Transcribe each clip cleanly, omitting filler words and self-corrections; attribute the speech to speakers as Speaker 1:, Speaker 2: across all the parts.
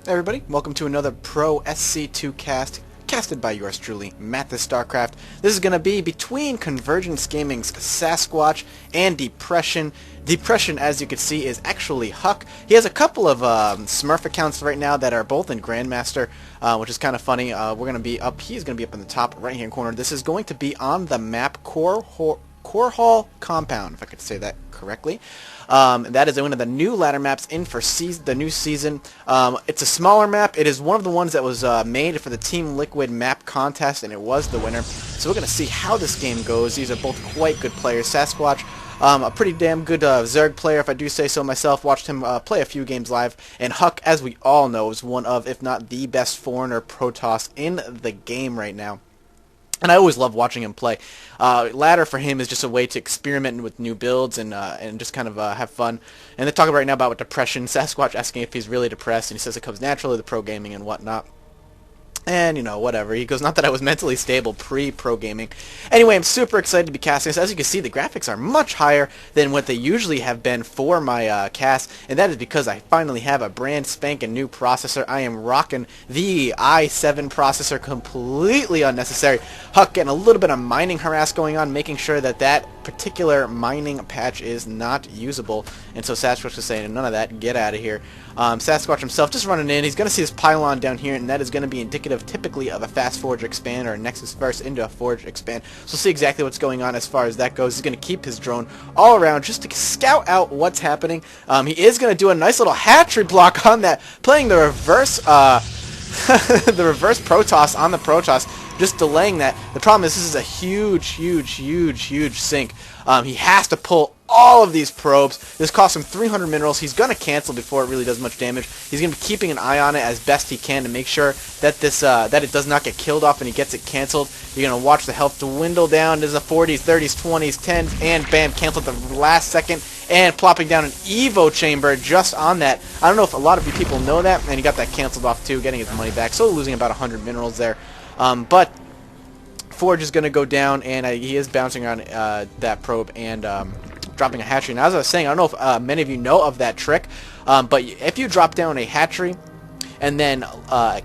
Speaker 1: Hey everybody, welcome to another Pro SC2 cast, casted by yours truly, Matt the StarCraft. This is going to be between Convergence Gaming's Sasquatch and Depression. Depression, as you can see, is actually Huck. He has a couple of Smurf accounts right now that are both in Grandmaster, which is kind of funny. He's going to be up in the top right-hand corner. This is going to be on the map Core Hall Compound, if I could say that correctly. That is one of the new ladder maps in for the new season. It's a smaller map. It is one of the ones that was made for the Team Liquid map contest, and it was the winner. So we're going to see how this game goes. These are both quite good players. Sasquatch, a pretty damn good Zerg player, if I do say so myself. Watched him play a few games live. And Huck, as we all know, is one of, if not the best foreigner Protoss in the game right now. And I always love watching him play. Ladder for him is just a way to experiment with new builds and just kind of have fun. And they're talking right now about depression. Sasquatch asking if he's really depressed, and he says it comes naturally to pro gaming and whatnot. And, you know, whatever. He goes, not that I was mentally stable pre-pro gaming. Anyway, I'm super excited to be casting this. As you can see, the graphics are much higher than what they usually have been for my cast, and that is because I finally have a brand spanking new processor. I am rocking the i7 processor, completely unnecessary. Huck getting a little bit of mining harass going on, making sure that that particular mining patch is not usable. And so Sasquatch is saying, none of that, get out of here. Sasquatch himself just running in. He's going to see this pylon down here, and that is going to be indicative typically of a fast forge expand or a Nexus First into a forge expand. So we'll see exactly what's going on as far as that goes. He's going to keep his drone all around just to scout out what's happening. He is going to do a nice little hatchery block on that, playing the reverse the reverse Protoss on the Protoss, just delaying that. The problem is this is a huge sink. He has to pull all of these probes. This costs him 300 minerals. He's going to cancel before it really does much damage. He's going to be keeping an eye on it as best he can to make sure that this that it does not get killed off and he gets it canceled. You're going to watch the health dwindle down. There's a 40s, 30s, 20s, 10s, and bam, cancel at the last second, and plopping down an Evo chamber just on that. I don't know if a lot of you people know that, and he got that canceled off too, getting his money back, so losing about 100 minerals there. But Forge is going to go down, and he is bouncing around that probe and dropping a hatchery. Now, as I was saying, I don't know if many of you know of that trick, but if you drop down a hatchery and then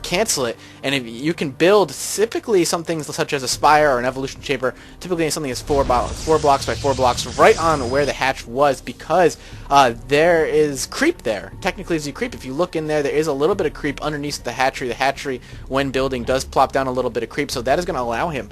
Speaker 1: cancel it, and if you can build typically something such as a spire or an evolution chamber, typically something that's 4 blocks by 4 blocks right on where the hatch was, because there is creep there. Technically, as you creep, if you look in there, there is a little bit of creep underneath the hatchery. The hatchery, when building, does plop down a little bit of creep, so that is going to allow him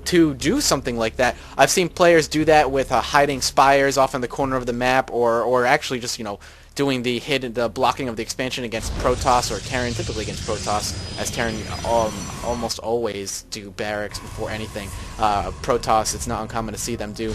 Speaker 1: to do something like that. I've seen players do that with hiding spires off in the corner of the map, or actually just, you know, doing the blocking of the expansion against Protoss or Terran, typically against Protoss, as Terran almost always do barracks before anything. Protoss, it's not uncommon to see them do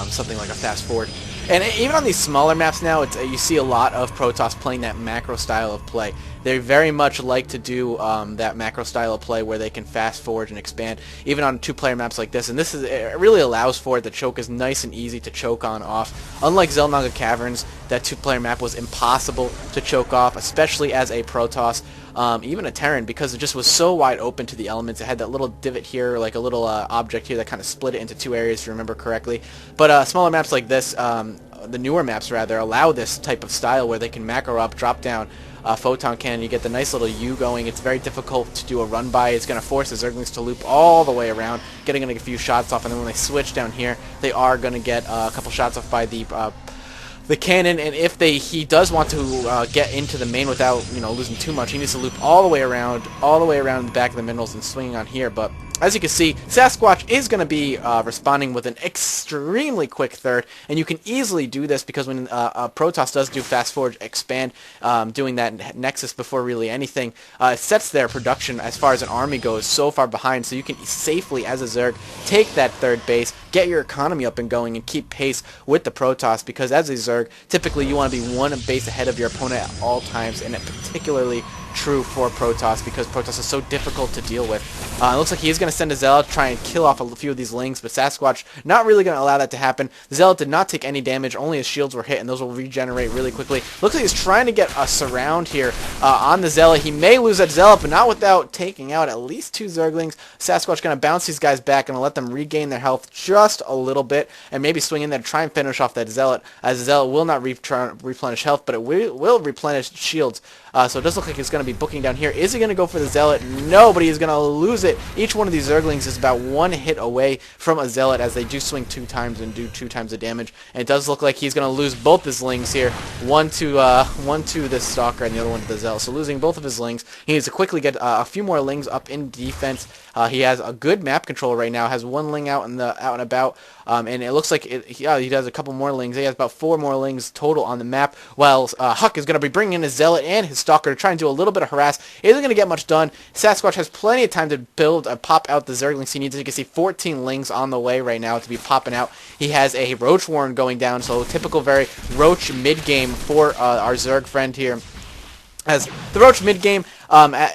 Speaker 1: something like a fast forward. And even on these smaller maps now, you see a lot of Protoss playing that macro style of play. They very much like to do that macro style of play where they can fast forward and expand, even on 2-player maps like this. And it really allows for it. The choke is nice and easy to choke on off. Unlike Xel'Naga Caverns, that 2-player map was impossible to choke off, especially as a Protoss. Even a Terran, because it just was so wide open to the elements. It had that little divot here, like a little object here that kind of split it into 2 areas, if you remember correctly. But smaller maps like this, the newer maps rather, allow this type of style where they can macro up, drop down photon cannon. You get the nice little U going. It's very difficult to do a run by. It's going to force the Zerglings to loop all the way around, getting a few shots off, and then when they switch down here, they are going to get a couple shots off by the cannon. And if he does want to get into the main without, you know, losing too much, he needs to loop all the way around the back of the minerals and swinging on here. But as you can see, Sasquatch is going to be responding with an extremely quick third, and you can easily do this because when Protoss does do Fast Forge Expand, doing that Nexus before really anything, it sets their production as far as an army goes so far behind, so you can safely, as a Zerg, take that third base, get your economy up and going, and keep pace with the Protoss, because as a Zerg, typically you want to be 1 base ahead of your opponent at all times, and it particularly true for Protoss because Protoss is so difficult to deal with. It looks like he's going to send a Zealot to try and kill off a few of these Lings, but Sasquatch not really going to allow that to happen. The Zealot did not take any damage, only his shields were hit, and those will regenerate really quickly. Looks like he's trying to get a surround here on the Zealot. He may lose that Zealot, but not without taking out at least 2 Zerglings. Sasquatch going to bounce these guys back and let them regain their health just a little bit, and maybe swing in there to try and finish off that Zealot, as the Zealot will not replenish health, but it will replenish shields. So it does look like it's going to be booking down here. Is he going to go for the Zealot? No, but he's going to lose it. Each one of these Zerglings is about one hit away from a Zealot, as they do swing 2 times and do 2 times the damage. And it does look like he's going to lose both his Lings here. One to this Stalker and the other one to the Zealot. So losing both of his Lings. He needs to quickly get a few more Lings up in defense. He has a good map control right now. Has 1 Ling out and about. And it looks like he does a couple more Lings. He has about 4 more Lings total on the map. While Huck is going to be bringing in his Zealot and his Stalker to try and do a little bit of harass. Isn't going to get much done. Sasquatch has plenty of time to pop out the Zerglings he needs. As you can see, 14 Lings on the way right now to be popping out. He has a Roach Warren going down, so typical very Roach mid-game for our Zerg friend here. As the Roach mid-game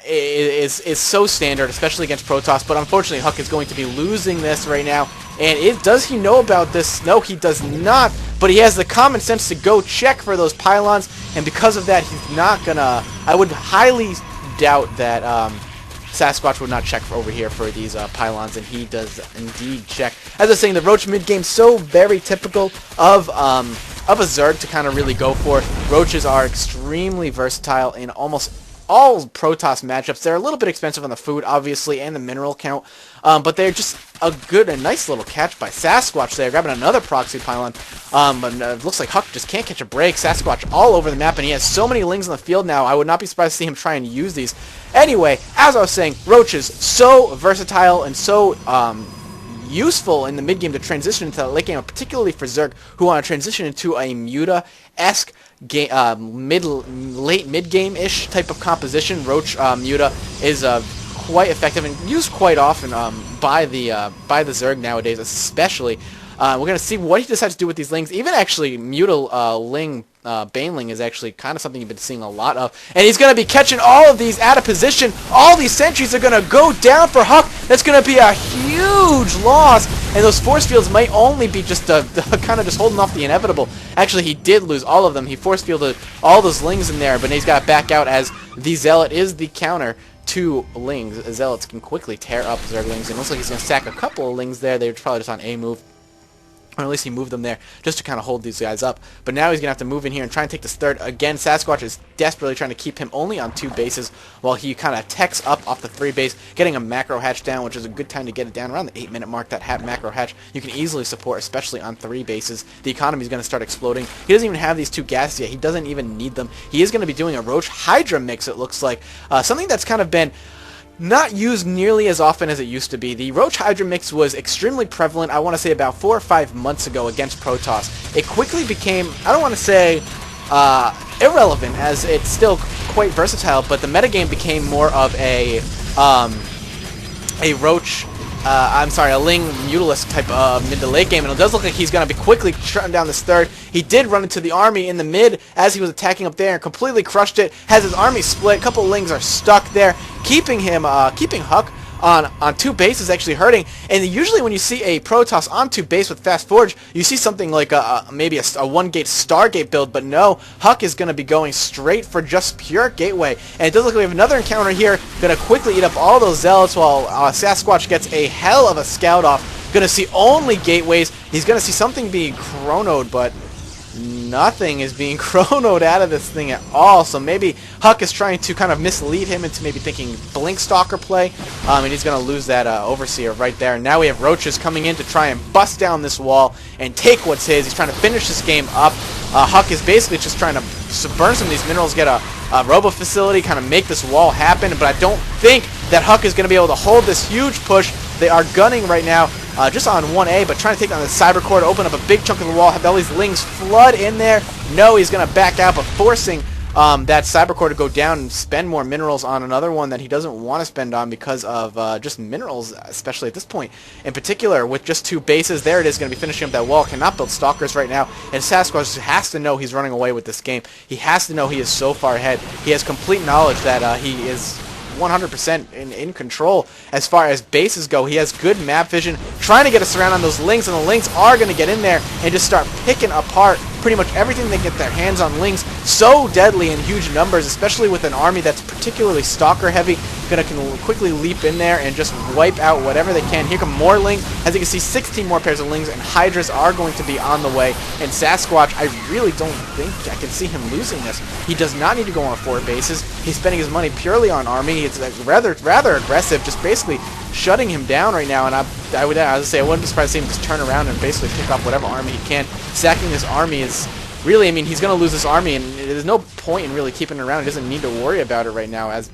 Speaker 1: is so standard, especially against Protoss, but unfortunately Huck is going to be losing this right now. And does he know about this? No, he does not, but he has the common sense to go check for those pylons, and because of that, he's not gonna... I would highly doubt that Sasquatch would not check over here for these pylons, and he does indeed check. As I was saying, the Roach mid-game so very typical of a Zerg to kind of really go for. Roaches are extremely versatile in almost all Protoss matchups. They're a little bit expensive on the food, obviously, and the mineral count, but they're just a nice little catch by Sasquatch there, grabbing another proxy pylon. But it looks like Huck just can't catch a break. Sasquatch all over the map, and he has so many Lings on the field now. I would not be surprised to see him try and use these. Anyway, as I was saying, Roaches so versatile and so useful in the mid-game to transition into the late game, particularly for Zerg who want to transition into a Muta-esque late mid-game-ish type of composition. Roach Muta is quite effective and used quite often by the Zerg nowadays, especially. We're going to see what he decides to do with these Lings. Even actually, Muta Ling Baneling is actually kind of something you've been seeing a lot of. And he's going to be catching all of these out of position. All these sentries are going to go down for Huck. That's going to be a huge loss. And those force fields might only be just kind of just holding off the inevitable. Actually, he did lose all of them. He force fielded all those Lings in there, but he's got to back out as the Zealot is the counter to Lings. Zealots can quickly tear up Zerglings, and it looks like he's going to sack a couple of Lings there. They're probably just on A move. Or at least he moved them there just to kind of hold these guys up. But now he's going to have to move in here and try and take this third. Again, Sasquatch is desperately trying to keep him only on 2 bases while he kind of techs up off the 3 base, getting a macro hatch down, which is a good time to get it down around the 8-minute mark. That macro hatch you can easily support, especially on 3 bases. The economy is going to start exploding. He doesn't even have these 2 gases yet. He doesn't even need them. He is going to be doing a Roach Hydra mix, it looks like. Something that's kind of been not used nearly as often as it used to be. The Roach Hydra mix was extremely prevalent, I want to say about 4 or 5 months ago against Protoss. It quickly became, I don't want to say irrelevant, as it's still quite versatile, but the metagame became more of a Roach, a Ling Mutalisk type of mid to late game, and it does look like he's going to be quickly shutting down this third. He did run into the army in the mid as he was attacking up there and completely crushed it. Has his army split. A couple Lings are stuck there, keeping Huck on 2 bases, actually hurting. And usually when you see a Protoss on 2 base with Fast Forge, you see something like maybe a 1-gate Stargate build, but no, Huck is going to be going straight for just pure Gateway. And it does look like we have another encounter here, going to quickly eat up all those Zealots while Sasquatch gets a hell of a scout off. Going to see only Gateways. He's going to see something being chronoed, but nothing is being chronoed out of this thing at all. So maybe Huck is trying to kind of mislead him into maybe thinking Blink Stalker play, and he's going to lose that Overseer right there. And now we have Roaches coming in to try and bust down this wall and take what's his. He's trying to finish this game up. Huck is basically just trying to burn some of these minerals, get a robo facility, kind of make this wall happen, but I don't think that Huck is going to be able to hold this huge push. They are gunning right now just on 1A, but trying to take down the Cyber Core to open up a big chunk of the wall, have all these Lings flood in there. No, he's going to back out, but forcing that Cyber Core to go down and spend more minerals on another one that he doesn't want to spend on because of just minerals, especially at this point. In particular, with just 2 bases, there it is, going to be finishing up that wall. Cannot build Stalkers right now, and Sasquatch has to know he's running away with this game. He has to know he is so far ahead. He has complete knowledge that he is 100% in control as far as bases go. He has good map vision, trying to get a surround on those Lings, and the Lings are going to get in there and just start picking apart pretty much everything they get their hands on. Lings so deadly in huge numbers, especially with an army that's particularly Stalker heavy. going to quickly leap in there and just wipe out whatever they can. Here come more Lings. As you can see, 16 more pairs of Lings, and Hydras are going to be on the way. And Sasquatch, I really don't think I can see him losing this. He does not need to go on 4 bases. He's spending his money purely on army. It's rather aggressive, just basically shutting him down right now. And I would say I wouldn't be surprised to see him just turn around and basically pick off whatever army he can. Sacking this army is really, I mean, he's going to lose this army, and there's no point in really keeping it around. He doesn't need to worry about it right now, as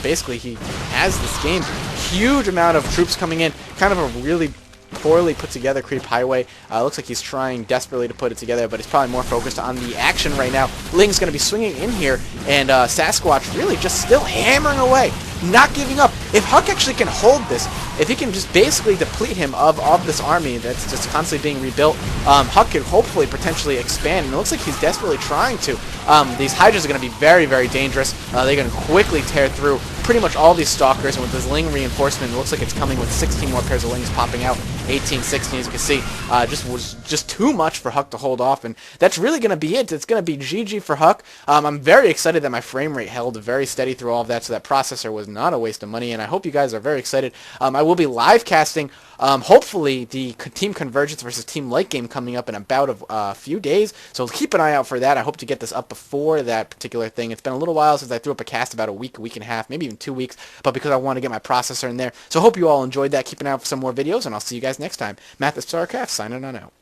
Speaker 1: basically he has this game. Huge amount of troops coming in, kind of a really poorly put together creep highway. Looks like he's trying desperately to put it together, but he's probably more focused on the action right now. Ling's going to be swinging in here, and Sasquatch really just still hammering away, not giving up. If Huck actually can hold this, if he can just basically deplete him of this army that's just constantly being rebuilt, Huck could hopefully potentially expand, and it looks like he's desperately trying to. These Hydras are going to be very, very dangerous. They're going to quickly tear through pretty much all these Stalkers, and with this Ling reinforcement, it looks like it's coming with 16 more pairs of Lings popping out. 18, 16, as you can see, was just too much for Huck to hold off, and that's really going to be it. It's going to be GG for Huck. I'm very excited that my frame rate held very steady through all of that, so that processor was not a waste of money, and I hope you guys are very excited. I will be live casting, hopefully, the Team Convergence versus Team Light game coming up in about a few days, so keep an eye out for that. I hope to get this up before that particular thing. It's been a little while since I threw up a cast, about a week and a half, maybe even 2 weeks, but because I want to get my processor in there. So hope you all enjoyed that. Keep an eye out for some more videos, and I'll see you guys next time. Matt the StarCraft, signing on out.